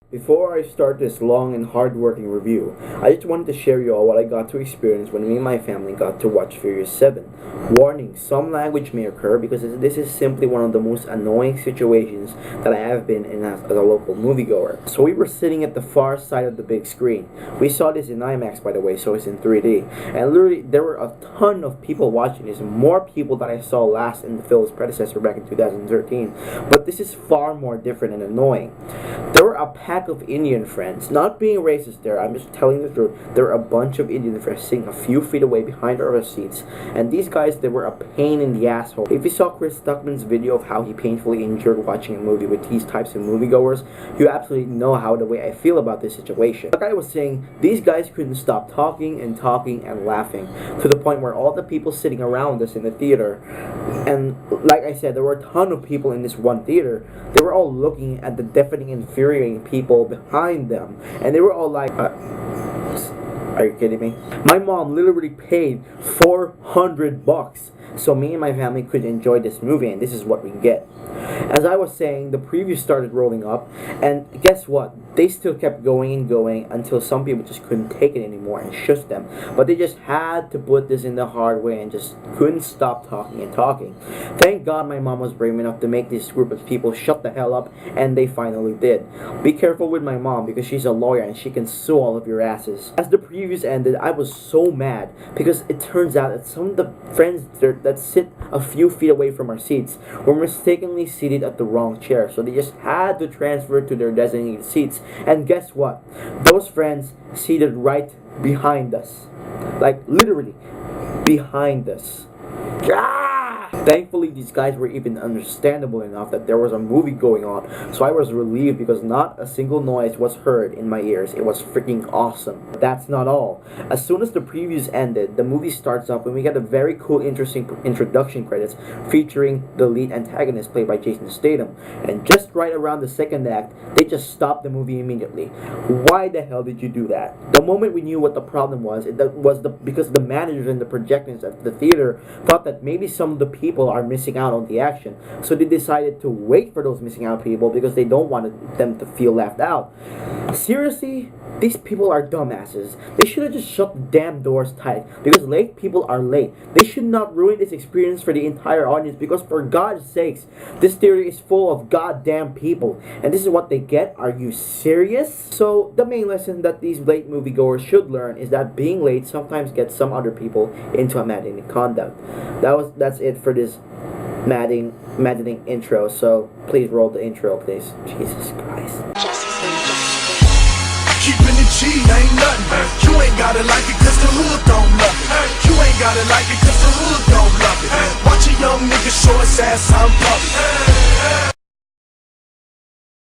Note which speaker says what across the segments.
Speaker 1: Before I start this long and hard-working review, I just wanted to share you all what I got to experience when me and my family got to watch Furious 7. Warning, some language may occur because this is simply one of the most annoying situations that I have been in as a local moviegoer. So we were sitting at the far side of the big screen. We saw this in IMAX, by the way, so it's in 3D. And literally, there were a ton of people watching this, more people than I saw last in the film's predecessor back in 2013. But this is far more different and annoying. There were a pack of Indian friends, not being racist there, I'm just telling the truth. There were a bunch of Indian friends sitting a few feet away behind our seats, and these guys, they were a pain in the asshole. If you saw Chris Stuckman's video of how he painfully endured watching a movie with these types of moviegoers, you absolutely know how the way I feel about this situation. Like I was saying, these guys couldn't stop talking and talking and laughing, to the point where all the people sitting around us in the theater, and like I said, there were a ton of people in this one theater, they were all looking at the deafening, infuriating people behind them, and they were all like, are you kidding me? My mom literally paid $400 so me and my family could enjoy this movie, and this is what we get. As I was saying, the preview started rolling up, and guess what? They still kept going and going until some people just couldn't take it anymore and shushed them. But they just had to put this in the hard way and just couldn't stop talking and talking. Thank God my mom was brave enough to make this group of people shut the hell up, and they finally did. Be careful with my mom because she's a lawyer and she can sue all of your asses. As the previews ended, I was so mad because it turns out that some of the friends that sit a few feet away from our seats were mistakenly seated at the wrong chair, so they just had to transfer to their designated seats. And guess what? Those friends seated right behind us, like literally behind us. Thankfully, these guys were even understandable enough that there was a movie going on, so I was relieved because not a single noise was heard in my ears. It was freaking awesome. But that's not all. As soon as the previews ended, the movie starts up and we get a very cool, interesting introduction credits featuring the lead antagonist played by Jason Statham. And just right around the second act, they just stopped the movie immediately. Why the hell did you do that? The moment we knew what the problem was, because the managers and the projectors at the theater thought that maybe some of the people are missing out on the action, so they decided to wait for those missing out people because they don't want them to feel left out. Seriously? These people are dumbasses. They should have just shut the damn doors tight, because late people are late. They should not ruin this experience for the entire audience, because for God's sakes, this theater is full of goddamn people, and this is what they get? Are you serious? So, the main lesson that these late moviegoers should learn is that being late sometimes gets some other people into a maddening conduct. That's it for this maddening intro, so please roll the intro, please. Jesus Christ.
Speaker 2: Keeping it G ain't nothing. You ain't gotta like it cause the hood don't love it. You ain't gotta like it cause the hood don't love it. Watch a young nigga show his ass on public.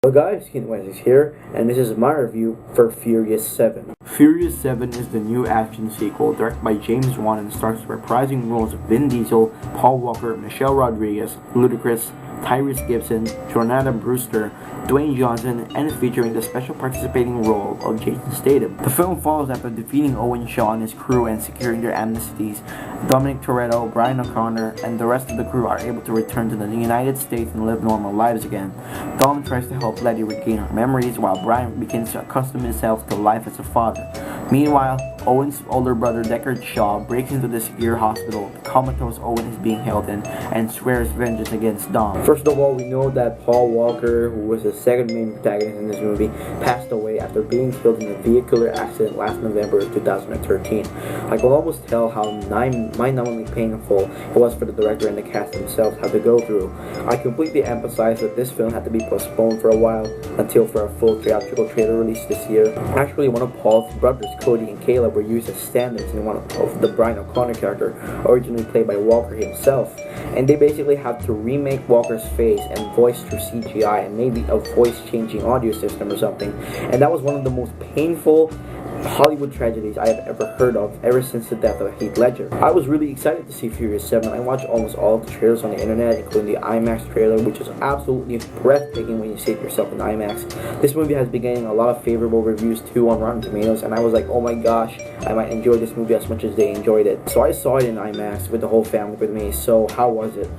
Speaker 1: Hello guys, Ken West is here, and this is my review for Furious 7. Furious 7 is the new action sequel directed by James Wan and stars reprising roles of Vin Diesel, Paul Walker, Michelle Rodriguez, Ludacris, Tyrese Gibson, Jornada Brewster, Dwayne Johnson, and featuring the special participating role of Jason Statham. The film follows after defeating Owen Shaw and his crew and securing their amnesties. Dominic Toretto, Brian O'Connor, and the rest of the crew are able to return to the United States and live normal lives again. Dom tries to help Letty regain her memories while Brian begins to accustom himself to life as a father. Meanwhile, Owen's older brother Deckard Shaw breaks into the secure hospital the comatose Owen is being held in and swears vengeance against Dom. First of all, we know that Paul Walker, who was the second main protagonist in this movie, passed away after being killed in a vehicular accident last November of 2013. I can almost tell how mind-numbingly painful it was for the director and the cast themselves had to go through. I completely empathize that this film had to be postponed for a while until for a full theatrical trailer release this year. Actually, one of Paul's brothers, Cody and Caleb, were used as stand-ins in one of the Brian O'Connor character, originally played by Walker himself. And they basically had to remake Walker's face and voice through CGI and maybe a voice-changing audio system or something. And that was one of the most painful Hollywood tragedies I have ever heard of ever since the death of Heath Ledger. I was really excited to see Furious 7. I watched almost all of the trailers on the internet, including the IMAX trailer, which is absolutely breathtaking when you see it yourself in IMAX. This movie has been getting a lot of favorable reviews too on Rotten Tomatoes, and I was like, oh my gosh, I might enjoy this movie as much as they enjoyed it. So I saw it in IMAX with the whole family with me. So how was it?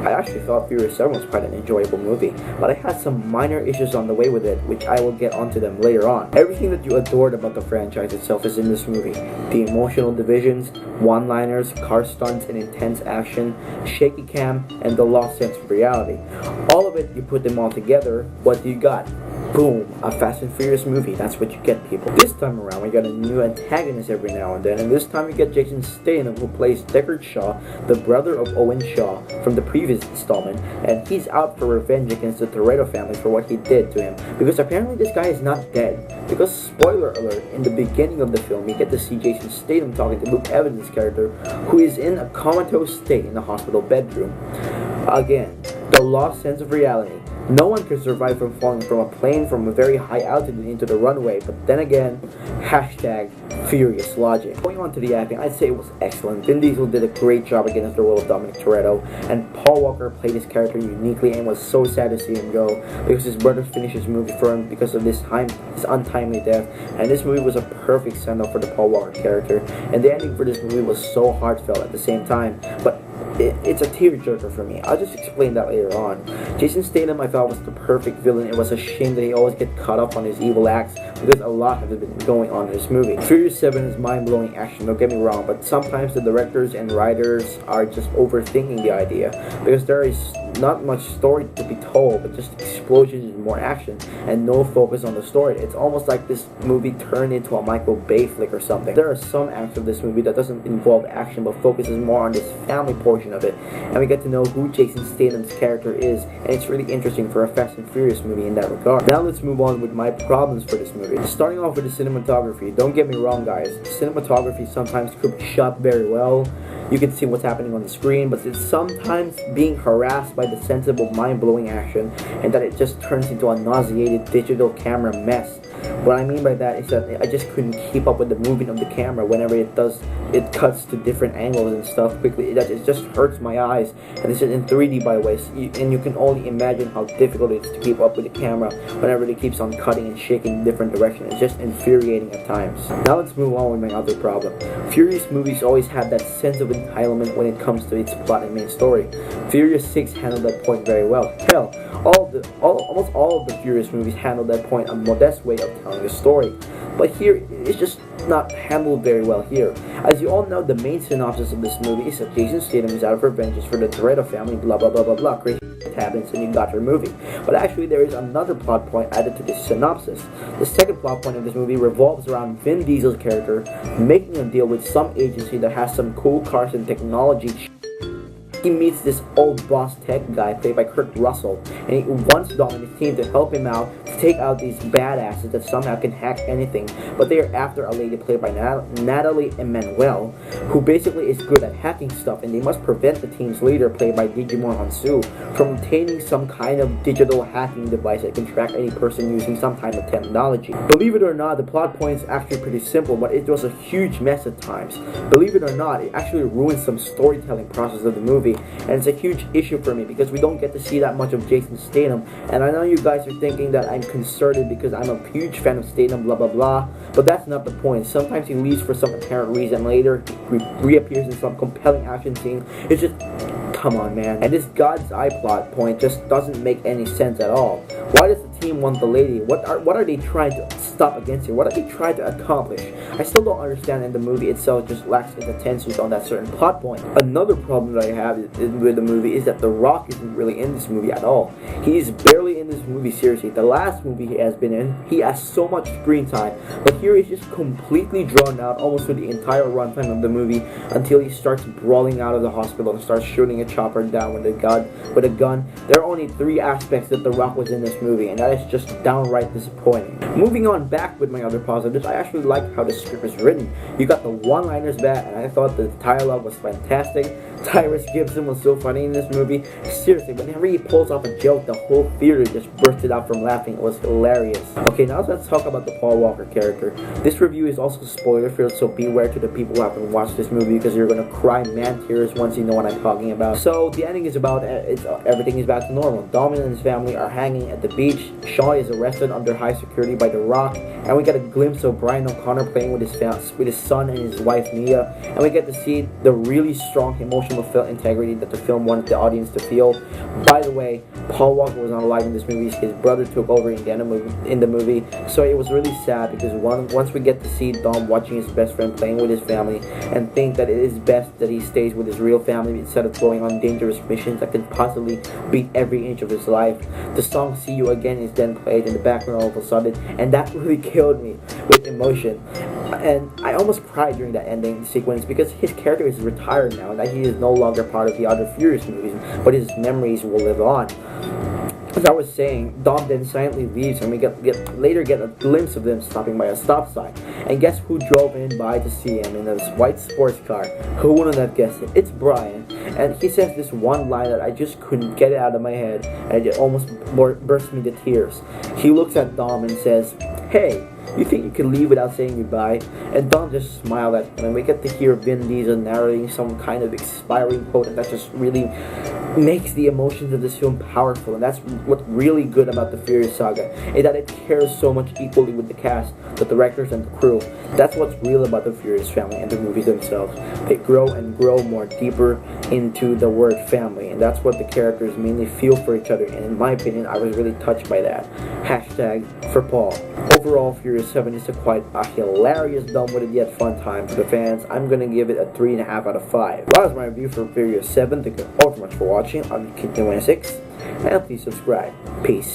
Speaker 1: I actually thought Furious 7 was quite an enjoyable movie, but I had some minor issues on the way with it, which I will get onto them later on. Everything that you adored about the franchise itself is in this movie. The emotional divisions, one-liners, car stunts, and intense action, shaky cam, and the lost sense of reality. All of it, you put them all together, what do you got? Boom, a Fast and Furious movie. That's what you get, people. This time around, we got a new antagonist every now and then, and this time we get Jason Statham, who plays Deckard Shaw, the brother of Owen Shaw from the previous installment, and he's out for revenge against the Toretto family for what he did to him, because apparently this guy is not dead. Because, spoiler alert, in the beginning of the film, we get to see Jason Statham talking to Luke Evans' character, who is in a comatose state in the hospital bedroom. Again, the lost sense of reality. No one can survive from falling from a plane from a very high altitude into the runway, but then again, hashtag Furious Logic. Going on to the acting, I'd say it was excellent. Vin Diesel did a great job against the role of Dominic Toretto, and Paul Walker played his character uniquely, and was so sad to see him go, because his brother finished his movie for him because of his untimely death, and this movie was a perfect send-off for the Paul Walker character, and the ending for this movie was so heartfelt at the same time, but it's a tearjerker for me. I'll just explain that later on. Jason Statham, I thought, was the perfect villain. It was a shame that he always get caught up on his evil acts, because a lot has been going on in this movie. Furious 7 is mind-blowing action, don't get me wrong, but sometimes the directors and writers are just overthinking the idea, because there is not much story to be told, but just explosions and more action, and no focus on the story. It's almost like this movie turned into a Michael Bay flick or something. There are some acts of this movie that doesn't involve action, but focuses more on this family portion of it, and we get to know who Jason Statham's character is, and it's really interesting for a Fast and Furious movie in that regard. Now let's move on with my problems for this movie. Starting off with the cinematography, don't get me wrong guys, cinematography sometimes could be shot very well. You can see what's happening on the screen, but it's sometimes being harassed by the sensible, mind-blowing action, and that it just turns into a nauseated digital camera mess. What I mean by that is that I just couldn't keep up with the movement of the camera whenever it cuts to different angles and stuff quickly. It just hurts my eyes, and this is in 3D by the way, and you can only imagine how difficult it is to keep up with the camera whenever it keeps on cutting and shaking in different directions. It's just infuriating at times. Now let's move on with my other problem. Furious movies always have that sense of entitlement when it comes to its plot and main story. Furious 6 handled that point very well. Hell, almost all of the Furious movies handled that point a modest way of telling the story, but here it's just not handled very well here. As you all know, the main synopsis of this movie is that Jason Statham is out for vengeance for the Toretto family, blah blah blah blah blah. Crazy shit happens and you got your movie. But actually there is another plot point added to this synopsis. The second plot point of this movie revolves around Vin Diesel's character making a deal with some agency that has some cool cars and technology. He meets this old boss tech guy played by Kurt Russell, and he wants Dom and his team to help him out to take out these badasses that somehow can hack anything, but they are after a lady played by Natalie Emmanuel, who basically is good at hacking stuff, and they must prevent the team's leader played by Digimon Hansu from obtaining some kind of digital hacking device that can track any person using some kind of technology. Believe it or not, the plot point is actually pretty simple, but it was a huge mess at times. Believe it or not, it actually ruins some storytelling process of the movie, and it's a huge issue for me because we don't get to see that much of Jason Statham. And I know you guys are thinking that I'm concerted because I'm a huge fan of Statham, blah blah blah, but that's not the point. Sometimes he leaves for some apparent reason, later he reappears in some compelling action scene. It's just, come on man. And this God's Eye plot point just doesn't make any sense at all. Why does the team want the lady? What are they trying to stop against here? What are they trying to accomplish? I still don't understand, and the movie itself just lacks its attention on that certain plot point. Another problem that I have with the movie is that The Rock isn't really in this movie at all. He's barely in this movie, seriously. The last movie he has been in, he has so much screen time, but here he's just completely drawn out almost for the entire runtime of the movie until he starts brawling out of the hospital and starts shooting a chopper down with a gun. There are only 3 aspects that The Rock was in this movie, and that is just downright disappointing. Moving on back with my other positives, I actually like how the script is written. You got the one-liners back, and I thought the dialogue was fantastic. Tyrese Gibson was so funny in this movie. Seriously, whenever he pulls off a joke, the whole theater just bursted out from laughing. It was hilarious. Okay, now let's talk about the Paul Walker character. This review is also spoiler-filled, so beware to the people who haven't watched this movie because you're gonna cry man tears once you know what I'm talking about. So the ending is about everything is back to normal. Dom and his family are hanging at the beach. Shaw is arrested under high security by The Rock, and we get a glimpse of Brian O'Connor playing with his son and his wife Mia, and we get to see the really strong emotional emotional integrity that the film wanted the audience to feel. By the way, Paul Walker was not alive in this movie. His brother took over in the movie, so it was really sad because once we get to see Dom watching his best friend playing with his family and think that it is best that he stays with his real family instead of going on dangerous missions that could possibly beat every inch of his life. The song "See You Again" is then played in the background all of a sudden, and that really killed me with emotion. And I almost cried during that ending sequence because his character is retired now and that he is no longer part of the other Furious movies, but his memories will live on. As I was saying, Dom then silently leaves and we later get a glimpse of them stopping by a stop sign. And guess who drove in by to see him in this white sports car? Who wouldn't have guessed it? It's Brian. And he says this one line that I just couldn't get it out of my head, and it almost burst me to tears. He looks at Dom and says, "Hey, you think you can leave without saying goodbye?" And Dom just smiled at him, and we get to hear Vin Diesel narrating some kind of inspiring quote, and that just really makes the emotions of this film powerful. And that's what's really good about the Furious saga, is that it cares so much equally with the cast, the directors, and the crew. That's what's real about the Furious family and the movies themselves. They grow and grow more deeper into the word family, and that's what the characters mainly feel for each other. And in my opinion, I was really touched by that. Hashtag for Paul. Overall, Furious 7 is quite a hilarious, dumb with it yet fun time for the fans. I'm gonna give it a 3.5 out of 5. That was my review for Furious 7. Thank you all so much for watching. I'll be continuing 6, and please subscribe. Peace.